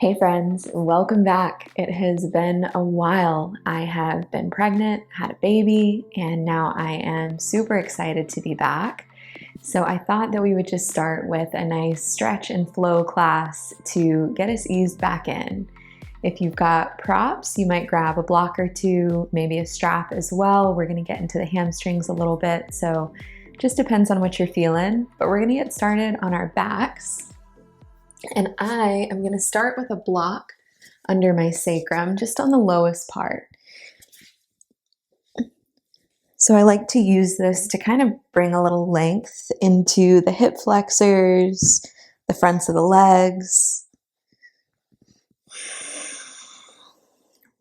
Hey friends, welcome back. It has been a while. I have been pregnant, had a baby, and now I am super excited to be back. So I thought that we would just start with a nice stretch and flow class to get us eased back in. If you've got props, you might grab a block or two, maybe a strap as well. We're going to get into the hamstrings a little bit, so just depends on what you're feeling. But we're going to get started on our backs. And I am going to start with a block under my sacrum, just on the lowest part. So I like to use this to kind of bring a little length into the hip flexors, the fronts of the legs.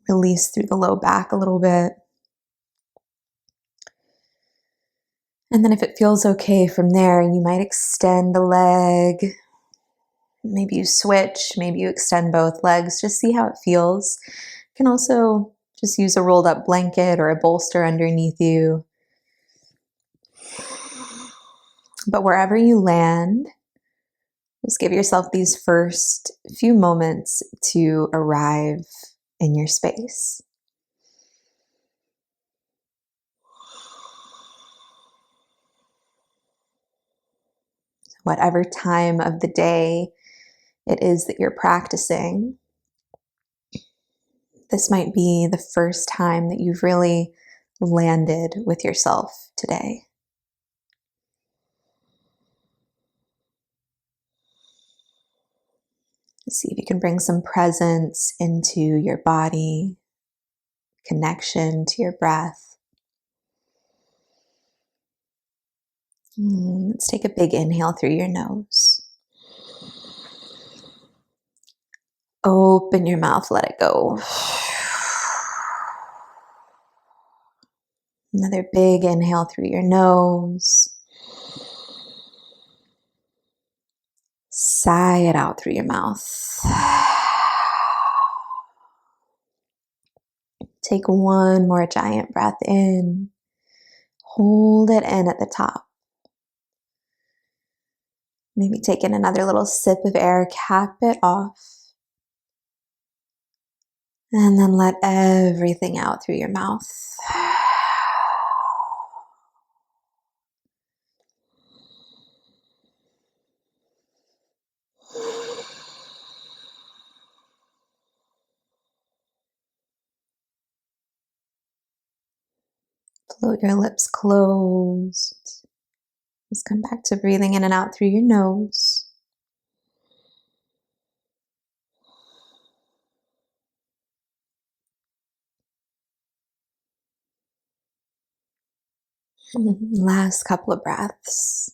Release through the low back a little bit. And then if it feels okay from there, you might extend a leg. Maybe you switch, maybe you extend both legs, just see how it feels. You can also just use a rolled up blanket or a bolster underneath you. But wherever you land, just give yourself these first few moments to arrive in your space. Whatever time of the day it is that you're practicing, this might be the first time that you've really landed with yourself today. See if you can bring some presence into your body, connection to your breath. Let's take a big inhale through your nose. Open your mouth, let it go. Another big inhale through your nose. Sigh it out through your mouth. Take one more giant breath in. Hold it in at the top. Maybe take in another little sip of air, cap it off. And then let everything out through your mouth. Float your lips closed. Just come back to breathing in and out through your nose. Last couple of breaths.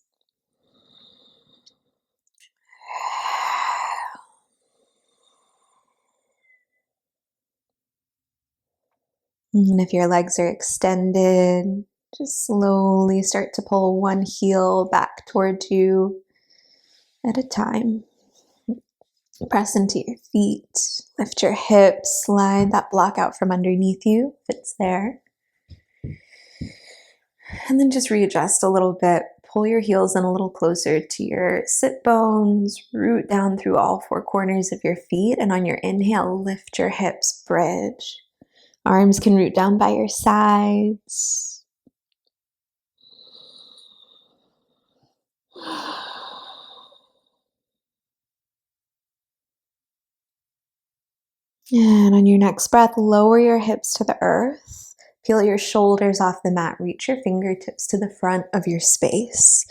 And if your legs are extended, just slowly start to pull one heel back towards you at a time. Press into your feet, lift your hips, slide that block out from underneath you if it's there. And then just readjust a little bit. Pull your heels in a little closer to your sit bones, root down through all four corners of your feet, and on your inhale, lift your hips, bridge. Arms can root down by your sides. And on your next breath, lower your hips to the earth. Peel your shoulders off the mat. Reach your fingertips to the front of your space.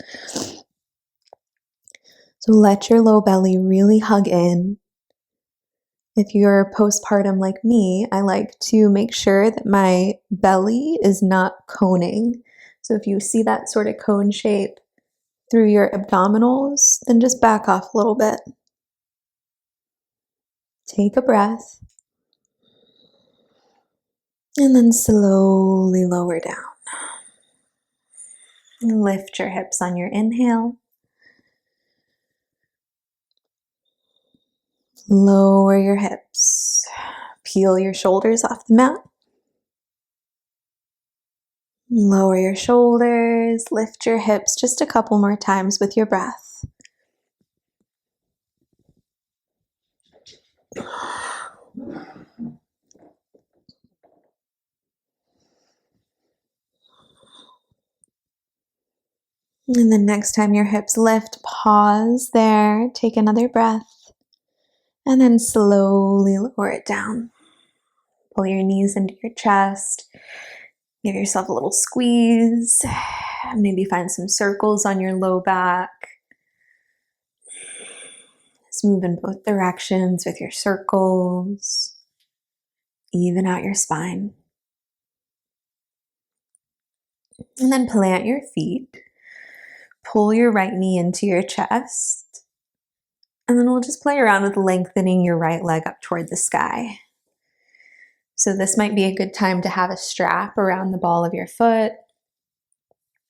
So let your low belly really hug in. If you're postpartum like me, I like to make sure that my belly is not coning. So if you see that sort of cone shape through your abdominals, then just back off a little bit. Take a breath. And then slowly lower down. Lift your hips on your inhale. Lower your hips. Peel your shoulders off the mat. Lower your shoulders. Lift your hips just a couple more times with your breath. And then next time your hips lift, pause there, take another breath, and then slowly lower it down. Pull your knees into your chest. Give yourself a little squeeze. Maybe find some circles on your low back. Just move in both directions with your circles. Even out your spine. And then plant your feet. Pull your right knee into your chest. And then we'll just play around with lengthening your right leg up toward the sky. So this might be a good time to have a strap around the ball of your foot.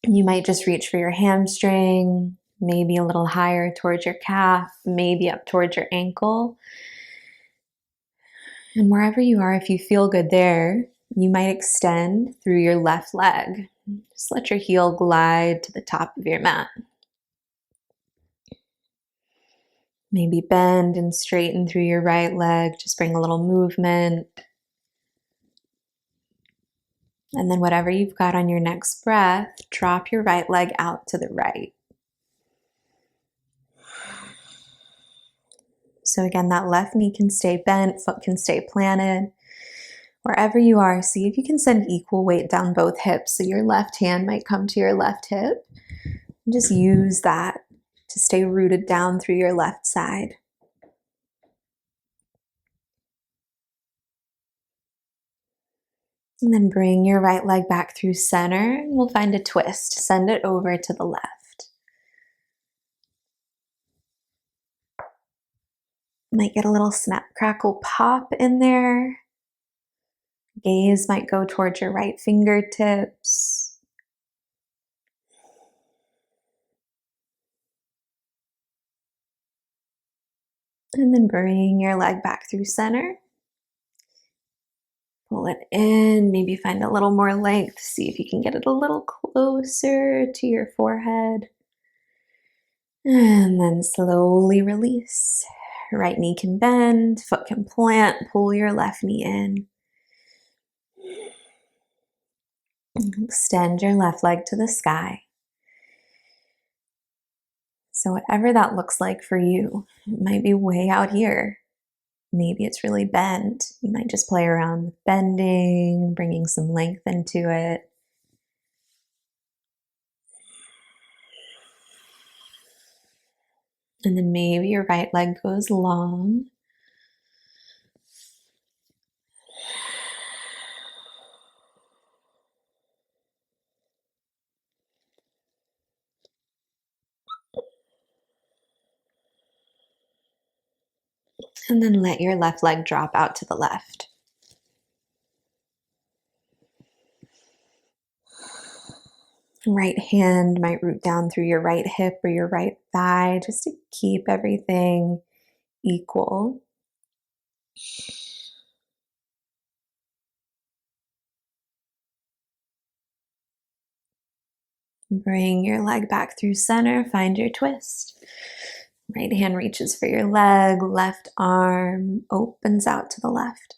You might just reach for your hamstring, maybe a little higher towards your calf, maybe up towards your ankle. And wherever you are, if you feel good there, you might extend through your left leg. Just let your heel glide to the top of your mat. Maybe bend and straighten through your right leg. Just bring a little movement. And then whatever you've got on your next breath, drop your right leg out to the right. So again, that left knee can stay bent, foot can stay planted. Wherever you are, see if you can send equal weight down both hips. So your left hand might come to your left hip. And just use that to stay rooted down through your left side. And then bring your right leg back through center, and we'll find a twist. Send it over to the left. Might get a little snap, crackle, pop in there. Gaze might go towards your right fingertips. And then bring your leg back through center. Pull it in, maybe find a little more length. See if you can get it a little closer to your forehead. And then slowly release. Right knee can bend, foot can plant, pull your left knee in. Extend your left leg to the sky. So whatever that looks like for you, it might be way out here. Maybe it's really bent. You might just play around with bending, bringing some length into it. And then maybe your right leg goes long. And then let your left leg drop out to the left. Right hand might root down through your right hip or your right thigh just to keep everything equal. Bring your leg back through center, find your twist. Right hand reaches for your leg, left arm opens out to the left.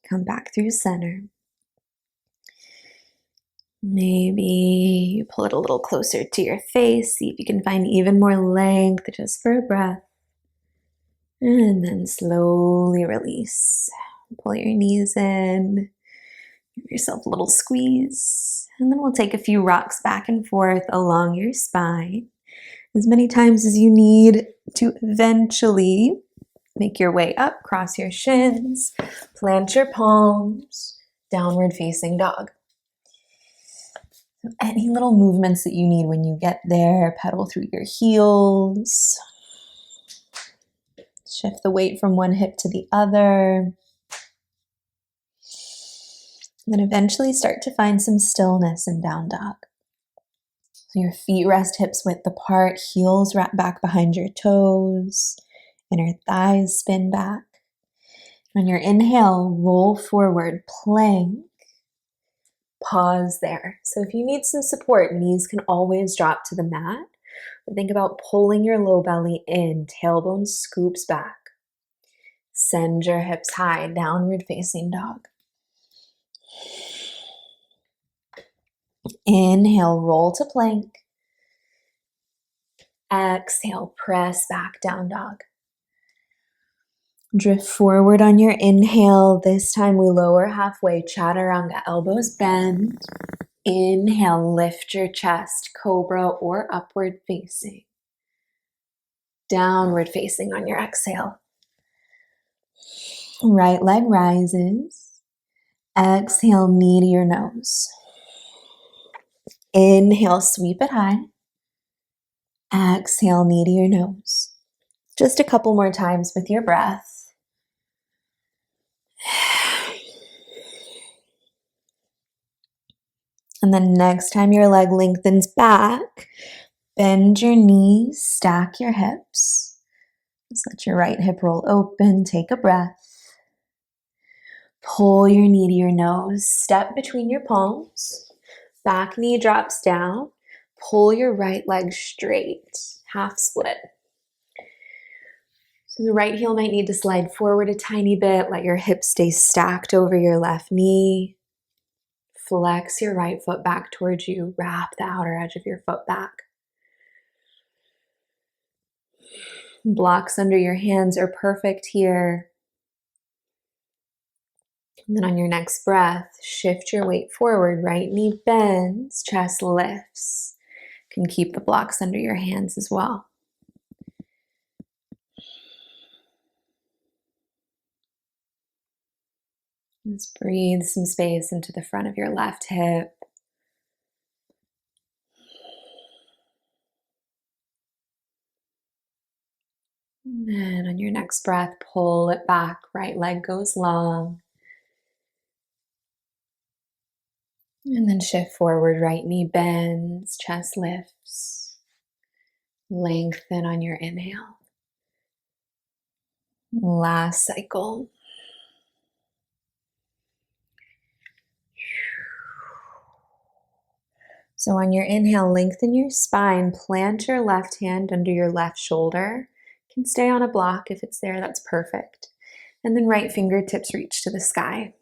Come back through center. Maybe you pull it a little closer to your face. See if you can find even more length just for a breath. And then slowly release. Pull your knees in. Give yourself a little squeeze. And then we'll take a few rocks back and forth along your spine. As many times as you need to eventually make your way up, cross your shins, plant your palms, downward facing dog. So any little movements that you need when you get there, pedal through your heels. Shift the weight from one hip to the other. Then eventually start to find some stillness in down dog. So your feet rest hips width apart, heels wrap back behind your toes. Inner thighs spin back. On your inhale, roll forward, plank. Pause there. So if you need some support, knees can always drop to the mat. But think about pulling your low belly in, tailbone scoops back. Send your hips high, downward facing dog. Inhale, roll to plank. Exhale, press back, down dog. Drift forward on your inhale. This time we lower halfway, chaturanga, elbows bend. Inhale, lift your chest, cobra or upward facing. Downward facing on your exhale. Right leg rises. Exhale, knee to your nose. Inhale, sweep it high. Exhale, knee to your nose. Just a couple more times with your breath. And then next time your leg lengthens back, bend your knees, stack your hips. Just let your right hip roll open, take a breath. Pull your knee to your nose, step between your palms. Back knee drops down. Pull your right leg straight, half split. So the right heel might need to slide forward a tiny bit. Let your hips stay stacked over your left knee. Flex your right foot back towards you. Wrap the outer edge of your foot back. Blocks under your hands are perfect here. And then on your next breath, shift your weight forward. Right knee bends, chest lifts. You can keep the blocks under your hands as well. Just breathe some space into the front of your left hip. And on your next breath, pull it back. Right leg goes long. And then shift forward. Right knee bends, chest lifts. Lengthen on your inhale. Last cycle. So on your inhale, lengthen your spine, plant your left hand under your left shoulder. You can stay on a block if it's there, that's perfect. And then right fingertips reach to the sky.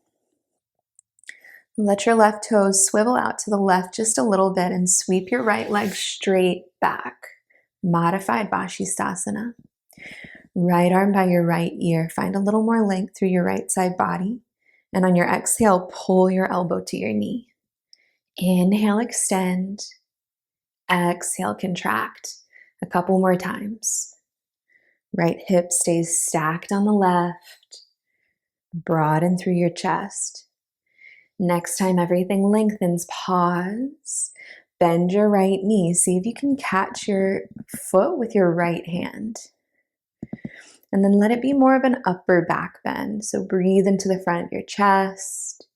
Let your left toes swivel out to the left just a little bit and sweep your right leg straight back. Modified Vashisthasana. Right arm by your right ear. Find a little more length through your right side body. And on your exhale, pull your elbow to your knee. Inhale, extend. Exhale, contract. A couple more times. Right hip stays stacked on the left. Broaden through your chest. Next time everything lengthens, pause. Bend your right knee. See if you can catch your foot with your right hand. And then let it be more of an upper back bend. So breathe into the front of your chest.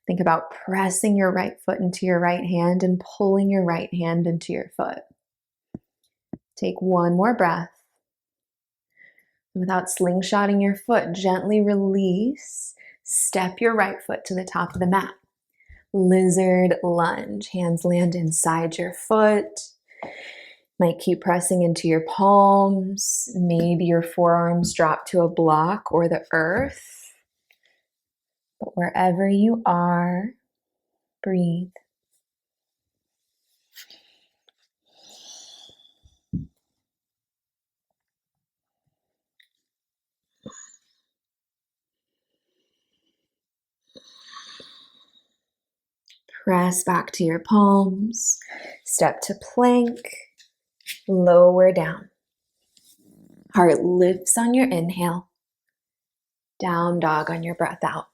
Think about pressing your right foot into your right hand and pulling your right hand into your foot. Take one more breath. Without slingshotting your foot, gently release. Step your right foot to the top of the mat. Lizard lunge. Hands land inside your foot. Might keep pressing into your palms. Maybe your forearms drop to a block or the earth. But wherever you are, breathe. Press back to your palms. Step to plank. Lower down. Heart lifts on your inhale. Down dog on your breath out.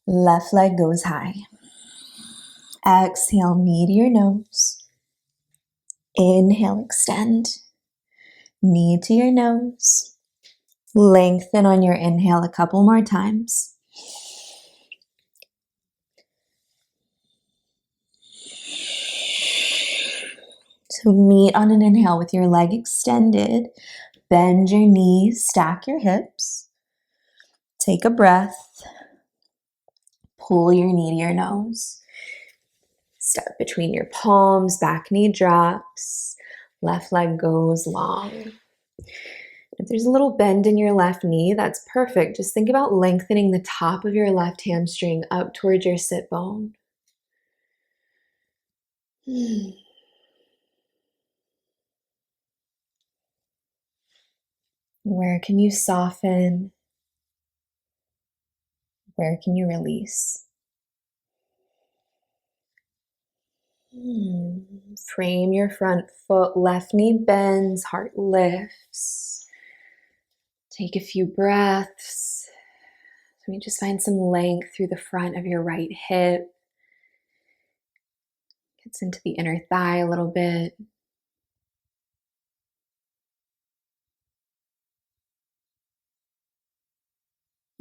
Left leg goes high. Exhale, knee to your nose. Inhale, extend. Knee to your nose. Lengthen on your inhale a couple more times. So meet on an inhale with your leg extended. Bend your knees, stack your hips. Take a breath. Pull your knee to your nose. Step between your palms, back knee drops. Left leg goes long. If there's a little bend in your left knee, that's perfect. Just think about lengthening the top of your left hamstring up towards your sit bone. Where can you soften? Where can you release? Frame your front foot, left knee bends, heart lifts. Take a few breaths. Let me just find some length through the front of your right hip. Gets into the inner thigh a little bit.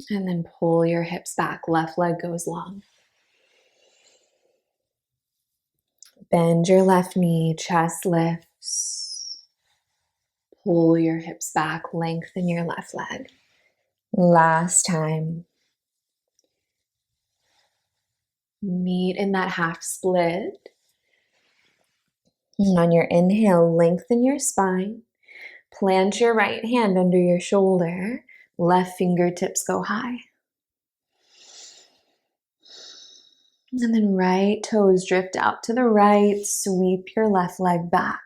And then pull your hips back. Left leg goes long. Bend your left knee, chest lifts. Pull your hips back, lengthen your left leg. Last time. Meet in that half split. And on your inhale, lengthen your spine. Plant your right hand under your shoulder. Left fingertips go high. And then right toes drift out to the right. Sweep your left leg back.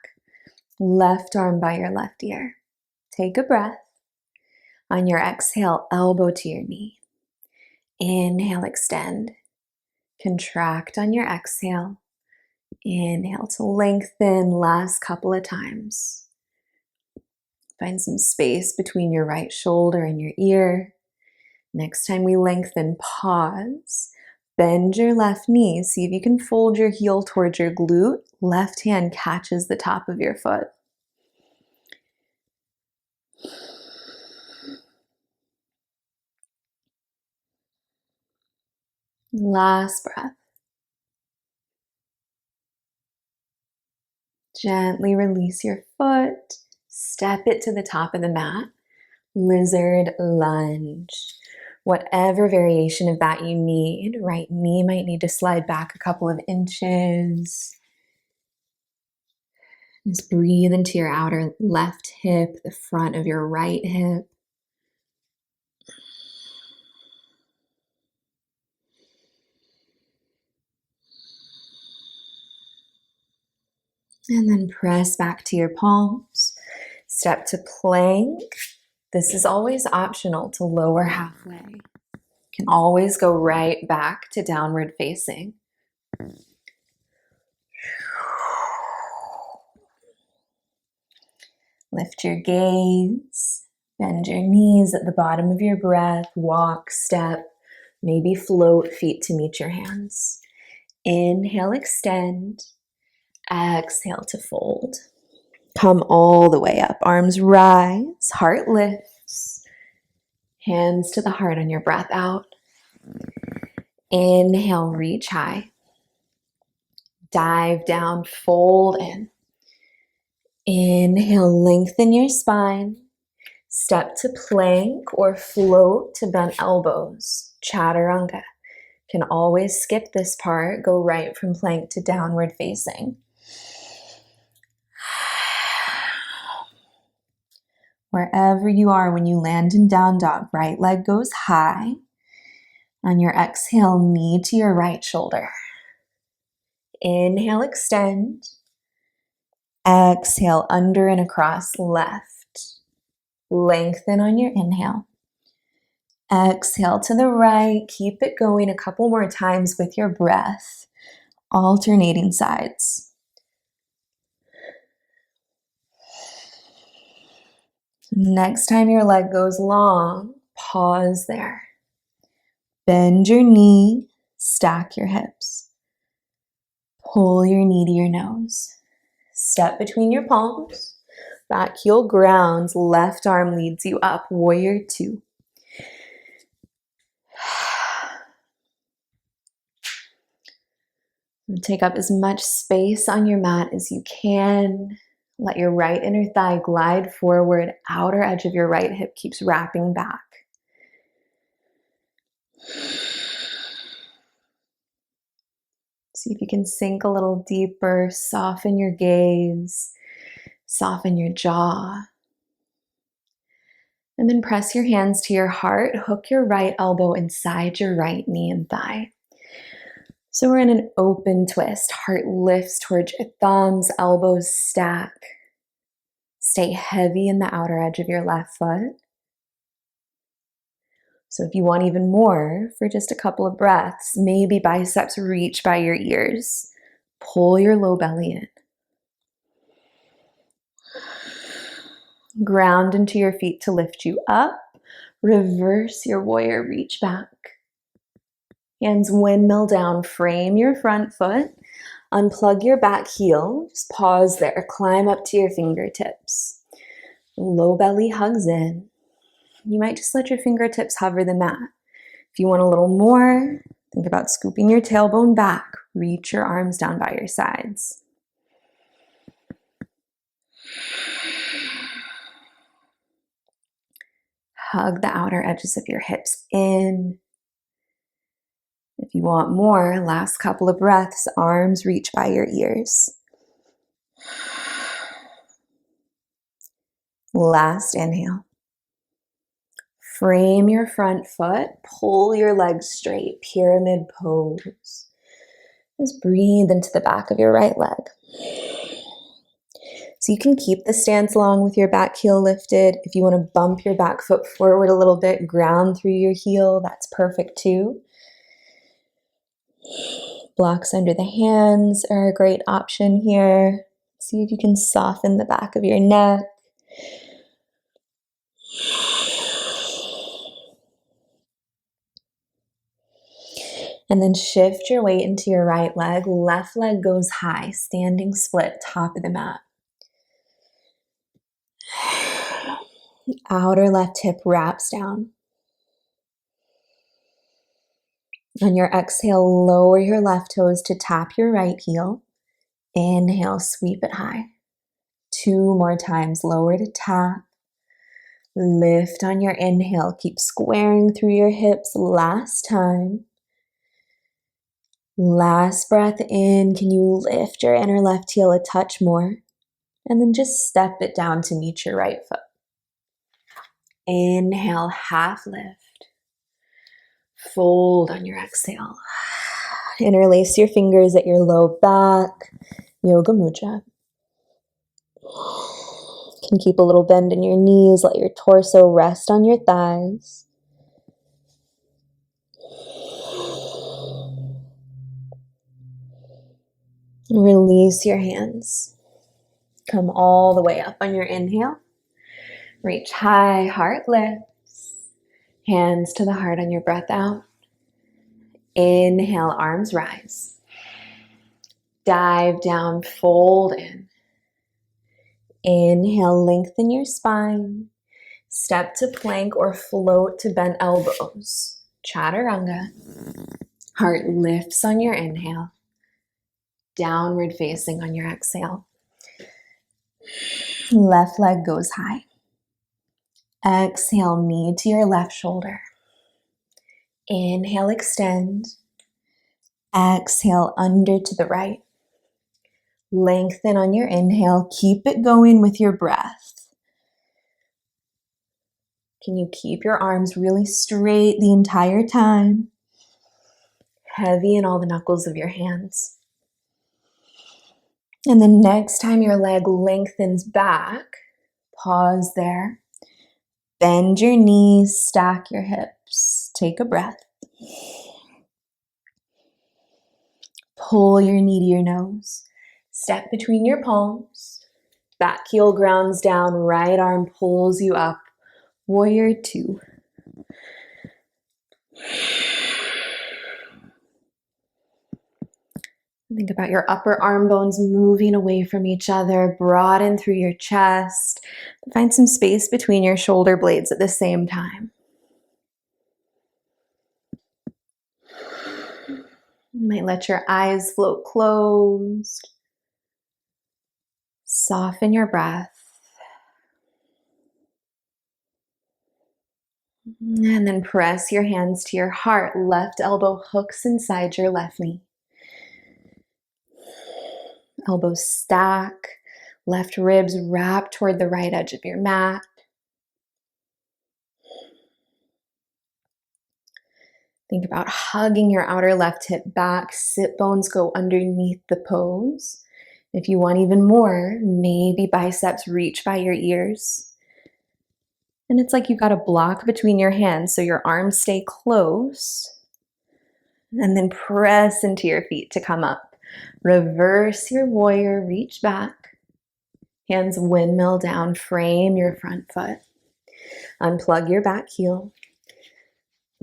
Left arm by your left ear. Take a breath. On your exhale, elbow to your knee. Inhale, extend. Contract on your exhale. Inhale to lengthen. Last couple of times. Find some space between your right shoulder and your ear. Next time we lengthen, pause. Bend your left knee. See if you can fold your heel towards your glute. Left hand catches the top of your foot. Last breath. Gently release your foot. Step it to the top of the mat. Lizard lunge. Whatever variation of that you need. Right knee might need to slide back a couple of inches. Just breathe into your outer left hip, the front of your right hip. And then press back to your palms. Step to plank. This is always optional to lower halfway. Can always go right back to downward facing. Lift your gaze. Bend your knees at the bottom of your breath. Walk, step, maybe float feet to meet your hands. Inhale, extend. Exhale to fold. Come all the way up. Arms rise, heart lifts. Hands to the heart on your breath out. Inhale, reach high. Dive down, fold in. Inhale, lengthen your spine. Step to plank or float to bent elbows. Chaturanga. Can always skip this part. Go right from plank to downward facing. Wherever you are when you land in down dog, right leg goes high. On your exhale, knee to your right shoulder. Inhale, extend. Exhale, under and across left. Lengthen on your inhale. Exhale to the right. Keep it going a couple more times with your breath. Alternating sides. Next time your leg goes long, pause there. Bend your knee, stack your hips. Pull your knee to your nose. Step between your palms. Back heel grounds, left arm leads you up, warrior two. Take up as much space on your mat as you can. Let your right inner thigh glide forward. Outer edge of your right hip keeps wrapping back. See if you can sink a little deeper, soften your gaze, soften your jaw. And then press your hands to your heart, hook your right elbow inside your right knee and thigh. So we're in an open twist. Heart lifts towards your thumbs, elbows stack. Stay heavy in the outer edge of your left foot. So if you want even more, for just a couple of breaths, maybe biceps reach by your ears. Pull your low belly in. Ground into your feet to lift you up. Reverse your warrior, reach back. Hands windmill down, frame your front foot. Unplug your back heel, just pause there, climb up to your fingertips. Low belly hugs in. You might just let your fingertips hover the mat. If you want a little more, think about scooping your tailbone back. Reach your arms down by your sides. Hug the outer edges of your hips in. If you want more, last couple of breaths, arms reach by your ears. Last inhale. Frame your front foot, pull your legs straight, pyramid pose. Just breathe into the back of your right leg. So you can keep the stance long with your back heel lifted. If you want to bump your back foot forward a little bit, ground through your heel, that's perfect too. Blocks under the hands are a great option here. See if you can soften the back of your neck. And then shift your weight into your right leg. Left leg goes high, standing split, top of the mat. Outer left hip wraps down. On your exhale, lower your left toes to tap your right heel. Inhale, sweep it high. 2 more times, lower to tap. Lift on your inhale, keep squaring through your hips. Last time. Last breath in, can you lift your inner left heel a touch more? And then just step it down to meet your right foot. Inhale, half lift. Fold on your exhale. Interlace your fingers at your low back. Yoga Mudra. You can keep a little bend in your knees. Let your torso rest on your thighs. Release your hands. Come all the way up on your inhale. Reach high, heart lifts. Hands to the heart on your breath out. Inhale, arms rise. Dive down, fold in. Inhale, lengthen your spine. Step to plank or float to bent elbows. Chaturanga. Heart lifts on your inhale. Downward facing on your exhale. Left leg goes high. Exhale, knee to your left shoulder. Inhale, extend. Exhale, under to the right. Lengthen on your inhale. Keep it going with your breath. Can you keep your arms really straight the entire time? Heavy in all the knuckles of your hands. And the next time your leg lengthens back, pause there. Bend your knees, stack your hips. Take a breath. Pull your knee to your nose. Step between your palms. Back heel grounds down, right arm pulls you up. Warrior 2. Think about your upper arm bones moving away from each other. Broaden through your chest. Find some space between your shoulder blades at the same time. You might let your eyes float closed. Soften your breath. And then press your hands to your heart. Left elbow hooks inside your left knee. Elbows stack. Left ribs wrap toward the right edge of your mat. Think about hugging your outer left hip back. Sit bones go underneath the pose. If you want even more, maybe biceps reach by your ears. And it's like you've got a block between your hands so your arms stay close. And then press into your feet to come up. Reverse your warrior, reach back. Hands windmill down, frame your front foot. Unplug your back heel.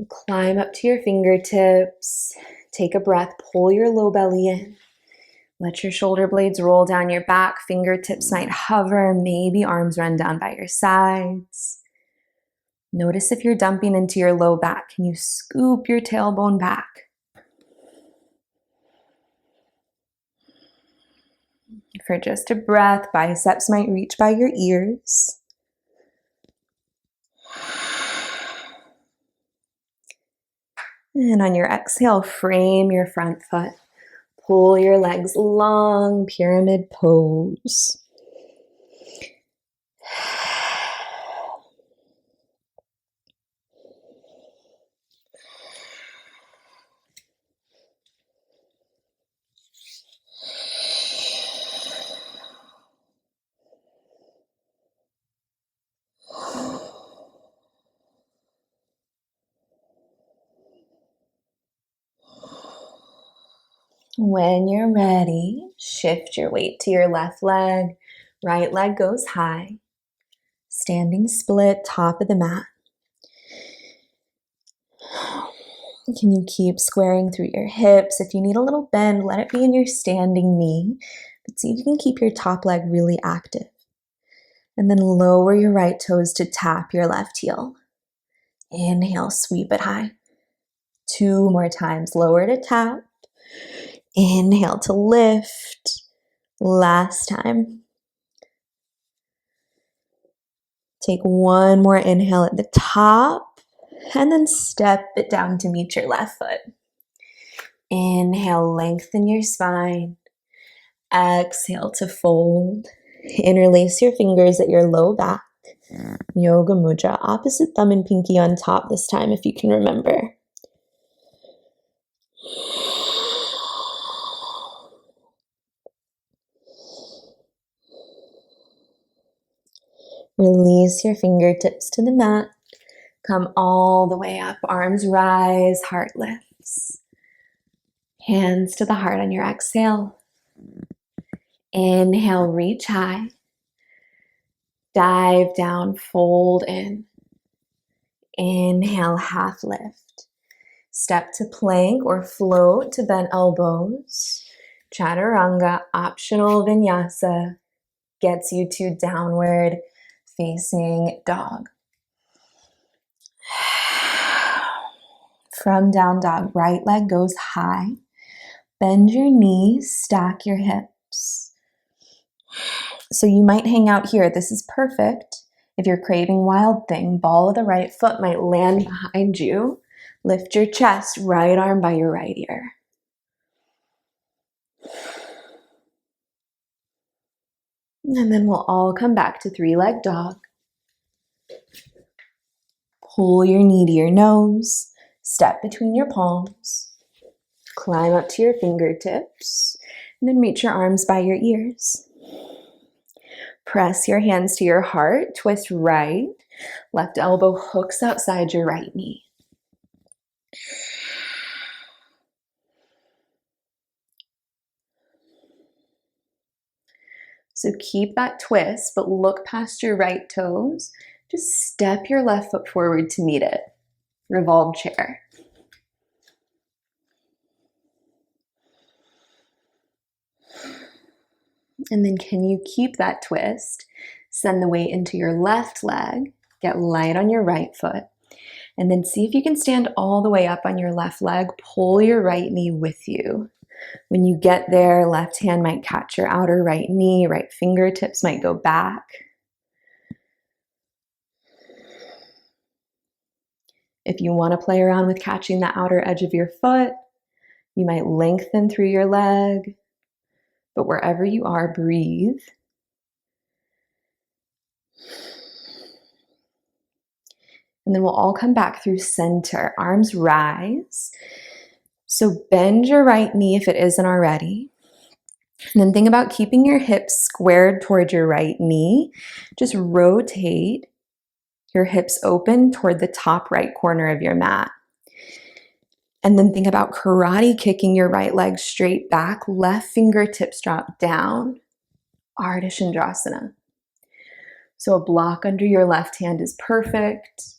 Climb up to your fingertips. Take a breath, pull your low belly in. Let your shoulder blades roll down your back. Fingertips might hover, maybe arms run down by your sides. Notice if you're dumping into your low back. Can you scoop your tailbone back? For just a breath, biceps might reach by your ears. And on your exhale, frame your front foot. Pull your legs long, pyramid pose. When you're ready, shift your weight to your left leg. Right leg goes high. Standing split, top of the mat. Can you keep squaring through your hips? If you need a little bend, let it be in your standing knee. But see if you can keep your top leg really active. And then lower your right toes to tap your left heel. Inhale, sweep it high. 2 more times. Lower to tap. Inhale to lift. Last time. Take 1 more inhale at the top. And then step it down to meet your left foot. Inhale, lengthen your spine. Exhale to fold. Interlace your fingers at your low back. Yoga Mudra, opposite thumb and pinky on top this time if you can remember. Release your fingertips to the mat. Come all the way up. Arms rise, heart lifts. Hands to the heart on your exhale. Inhale, reach high. Dive down, fold in. Inhale, half lift. Step to plank or float to bent elbows. Chaturanga, optional vinyasa, gets you to downward facing dog. From down dog, right leg goes high. Bend your knees, stack your hips. So you might hang out here. This is perfect. If you're craving wild thing, ball of the right foot might land behind you. Lift your chest, right arm by your right ear. And then we'll all come back to 3-leg dog. Pull your knee to your nose. Step between your palms. Climb up to your fingertips. And then reach your arms by your ears. Press your hands to your heart. Twist right. Left elbow hooks outside your right knee. So keep that twist, but look past your right toes. Just step your left foot forward to meet it. Revolve chair. And then can you keep that twist? Send the weight into your left leg. Get light on your right foot. And then see if you can stand all the way up on your left leg. Pull your right knee with you. When you get there, left hand might catch your outer right knee, right fingertips might go back. If you want to play around with catching the outer edge of your foot, you might lengthen through your leg. But wherever you are, breathe. And then we'll all come back through center. Arms rise. So bend your right knee if it isn't already. And then think about keeping your hips squared toward your right knee. Just rotate your hips open toward the top right corner of your mat. And then think about karate kicking your right leg straight back, left fingertips drop down, Ardha Chandrasana. So a block under your left hand is perfect.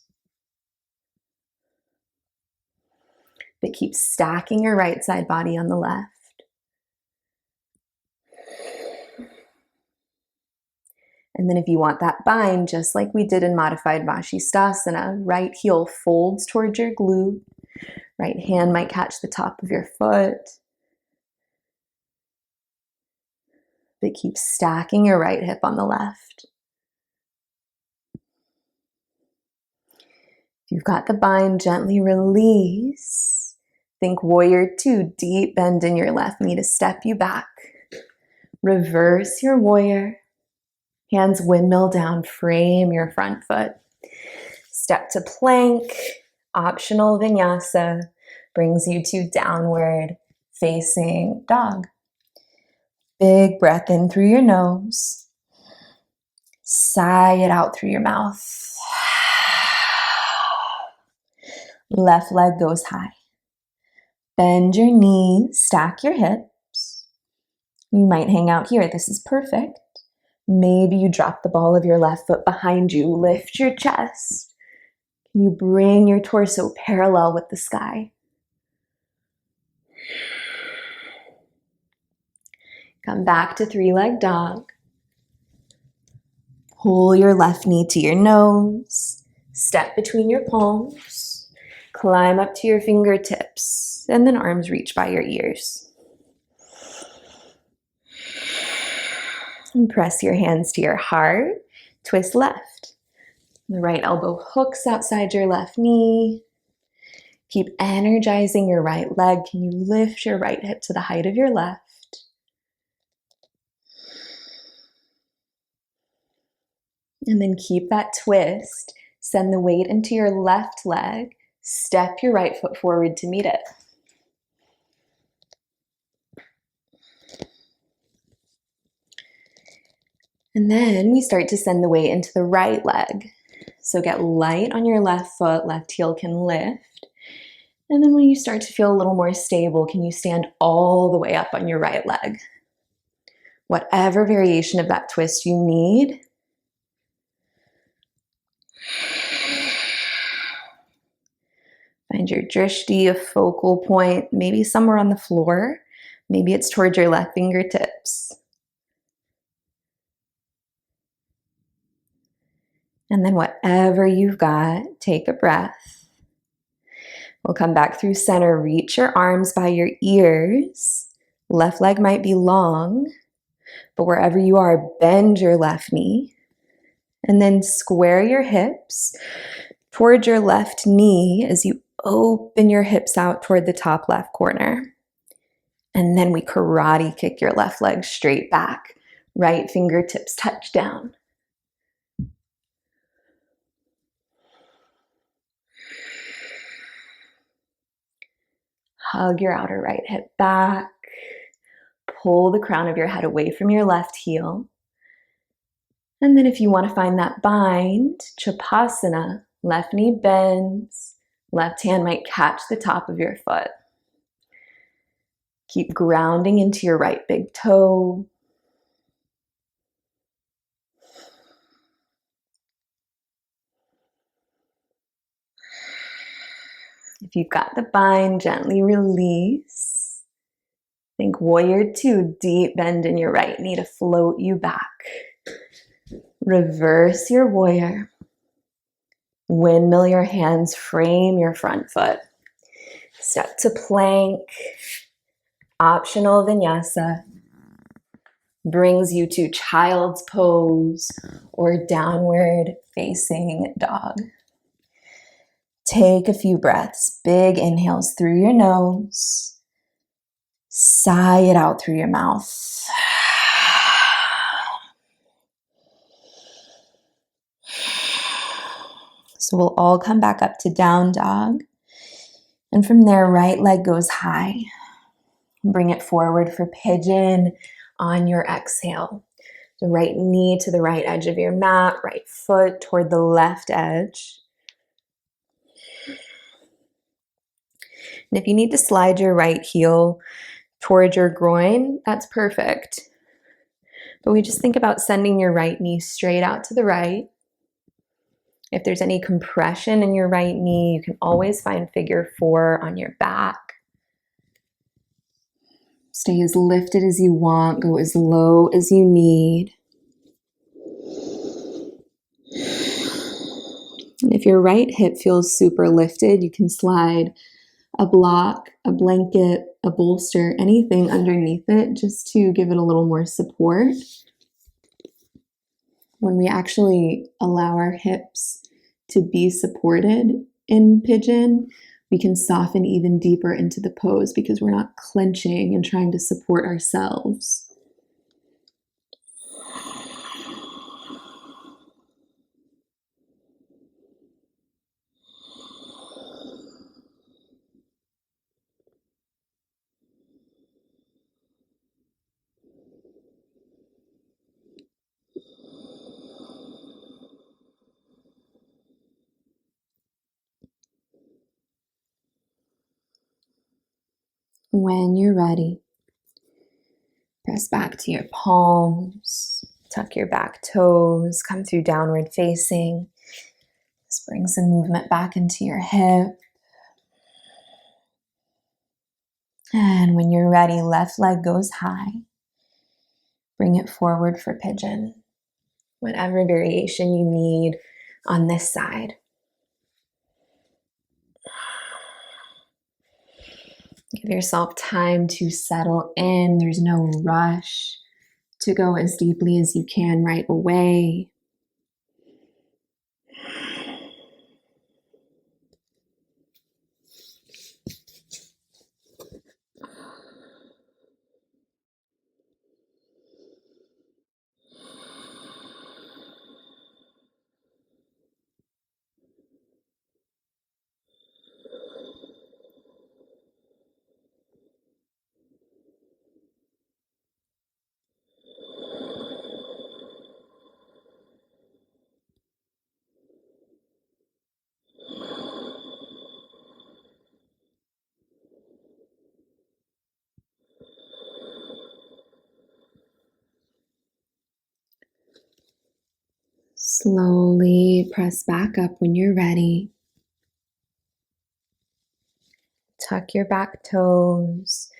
But keep stacking your right side body on the left. And then if you want that bind, just like we did in modified Vashisthasana, right heel folds towards your glute, right hand might catch the top of your foot. But keep stacking your right hip on the left. If you've got the bind, gently release. Think warrior two, deep bend in your left knee to step you back. Reverse your warrior. Hands windmill down, frame your front foot. Step to plank, optional vinyasa, brings you to downward facing dog. Big breath in through your nose. Sigh it out through your mouth. Left leg goes high. Bend your knees, stack your hips. You might hang out here. This is perfect. Maybe you drop the ball of your left foot behind you. Lift your chest. Can you bring your torso parallel with the sky? Come back to three-leg dog. Pull your left knee to your nose. Step between your palms. Climb up to your fingertips. And then arms reach by your ears. And press your hands to your heart. Twist left. The right elbow hooks outside your left knee. Keep energizing your right leg. Can you lift your right hip to the height of your left? And then keep that twist. Send the weight into your left leg. Step your right foot forward to meet it. And then we start to send the weight into the right leg. So get light on your left foot, left heel can lift. And then when you start to feel a little more stable, can you stand all the way up on your right leg? Whatever variation of that twist you need. Find your drishti, a focal point, maybe somewhere on the floor. Maybe it's towards your left fingertips. And then whatever you've got, take a breath. We'll come back through center. Reach your arms by your ears. Left leg might be long, but wherever you are, bend your left knee. And then square your hips towards your left knee as you open your hips out toward the top left corner. And then we karate kick your left leg straight back. Right fingertips touch down. Hug your outer right hip back. Pull the crown of your head away from your left heel. And then if you want to find that bind, Chapasana, left knee bends, left hand might catch the top of your foot. Keep grounding into your right big toe. If you've got the bind, gently release. Think warrior two, deep bend in your right knee to float you back. Reverse your warrior. Windmill your hands, frame your front foot. Step to plank. Optional vinyasa brings you to child's pose or downward facing dog. Take a few breaths, big inhales through your nose, sigh it out through your mouth. So we'll all come back up to down dog. And from there, right leg goes high. Bring it forward for pigeon on your exhale. The right knee to the right edge of your mat, right foot toward the left edge. And if you need to slide your right heel towards your groin, that's perfect. But we just think about sending your right knee straight out to the right. If there's any compression in your right knee, you can always find figure 4 on your back. Stay as lifted as you want, go as low as you need. And if your right hip feels super lifted, you can slide a block, a blanket, a bolster, anything underneath it just to give it a little more support. When we actually allow our hips to be supported in pigeon, we can soften even deeper into the pose because we're not clenching and trying to support ourselves. When you're ready, press back to your palms, tuck your back toes, come through downward facing. Just bring some movement back into your hip. And when you're ready, left leg goes high. Bring it forward for pigeon. Whatever variation you need on this side. Give yourself time to settle in. There's no rush to go as deeply as you can right away. Slowly press back up when you're ready. Tuck your back toes.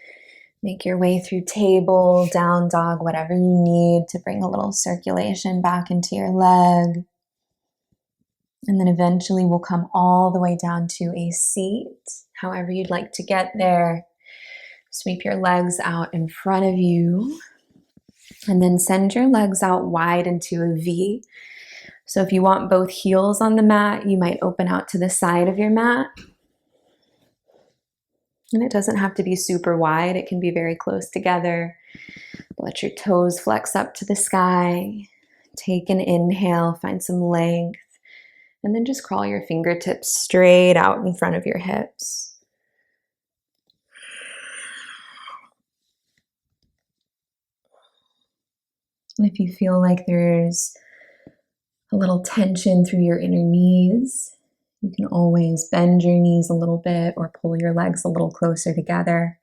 Make your way through table, down dog, whatever you need to bring a little circulation back into your leg. And then eventually we'll come all the way down to a seat, however you'd like to get there. Sweep your legs out in front of you. And then send your legs out wide into a V. So if you want both heels on the mat, you might open out to the side of your mat. And it doesn't have to be super wide. It can be very close together. Let your toes flex up to the sky. Take an inhale, find some length. And then just crawl your fingertips straight out in front of your hips. And if you feel like there's a little tension through your inner knees, you can always bend your knees a little bit or pull your legs a little closer together.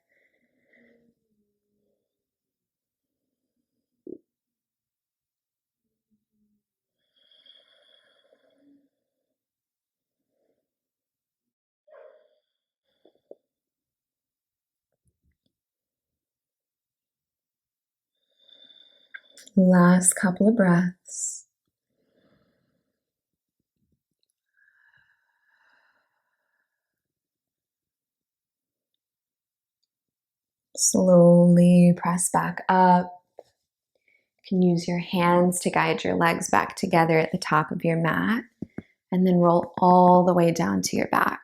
Last couple of breaths. Slowly press back up. You can use your hands to guide your legs back together at the top of your mat, and then roll all the way down to your back.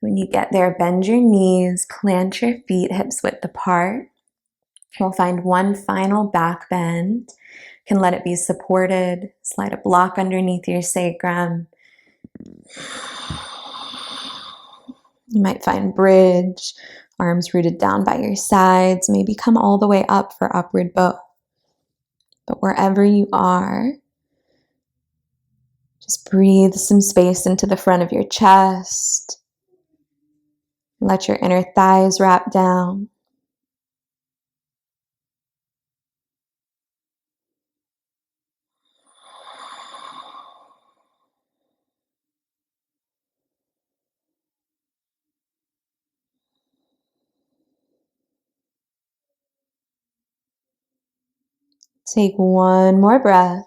When you get there, bend your knees, plant your feet hips width apart. We'll find one final back bend. You can let it be supported. Slide a block underneath your sacrum. You might find bridge, arms rooted down by your sides. Maybe come all the way up for upward bow. But wherever you are, just breathe some space into the front of your chest. Let your inner thighs wrap down. Take one more breath.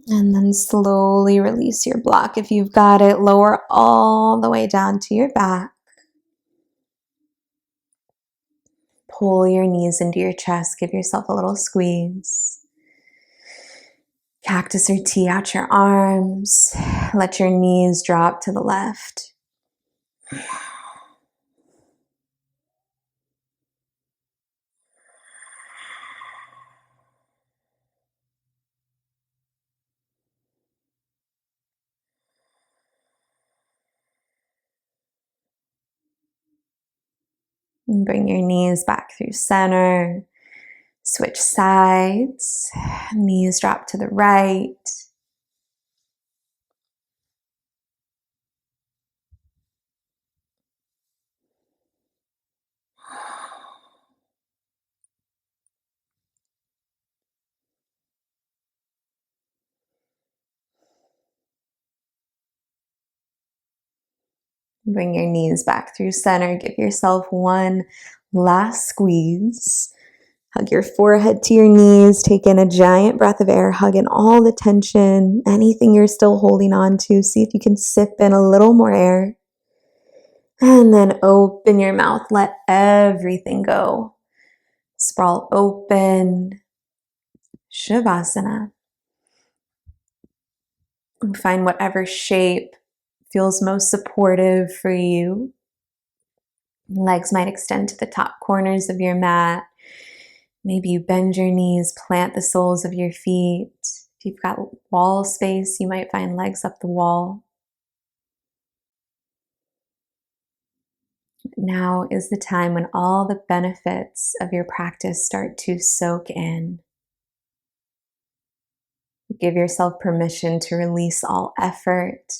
And then slowly release your block. If you've got it, lower all the way down to your back. Pull your knees into your chest. Give yourself a little squeeze. Cactus or T out your arms. Let your knees drop to the left. And bring your knees back through center. Switch sides. Knees drop to the right. Bring your knees back through center. Give yourself one last squeeze. Hug your forehead to your knees. Take in a giant breath of air. Hug in all the tension, anything you're still holding on to. See if you can sip in a little more air. And then open your mouth. Let everything go. Sprawl open. Shavasana. And find whatever shape feels most supportive for you. Legs might extend to the top corners of your mat. Maybe you bend your knees, plant the soles of your feet. If you've got wall space, you might find legs up the wall. Now is the time when all the benefits of your practice start to soak in. Give yourself permission to release all effort.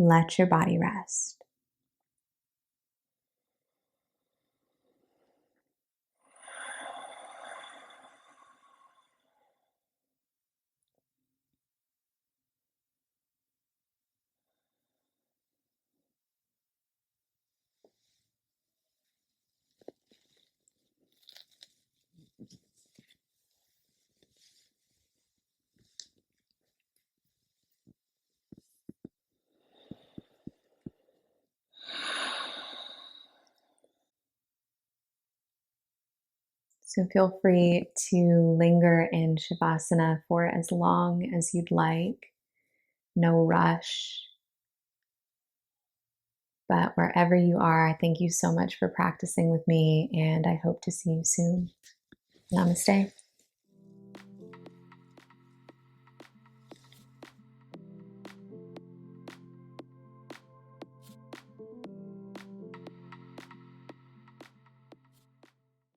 Let your body rest. So feel free to linger in Shavasana for as long as you'd like. No rush. But wherever you are, thank you so much for practicing with me, and I hope to see you soon. Namaste.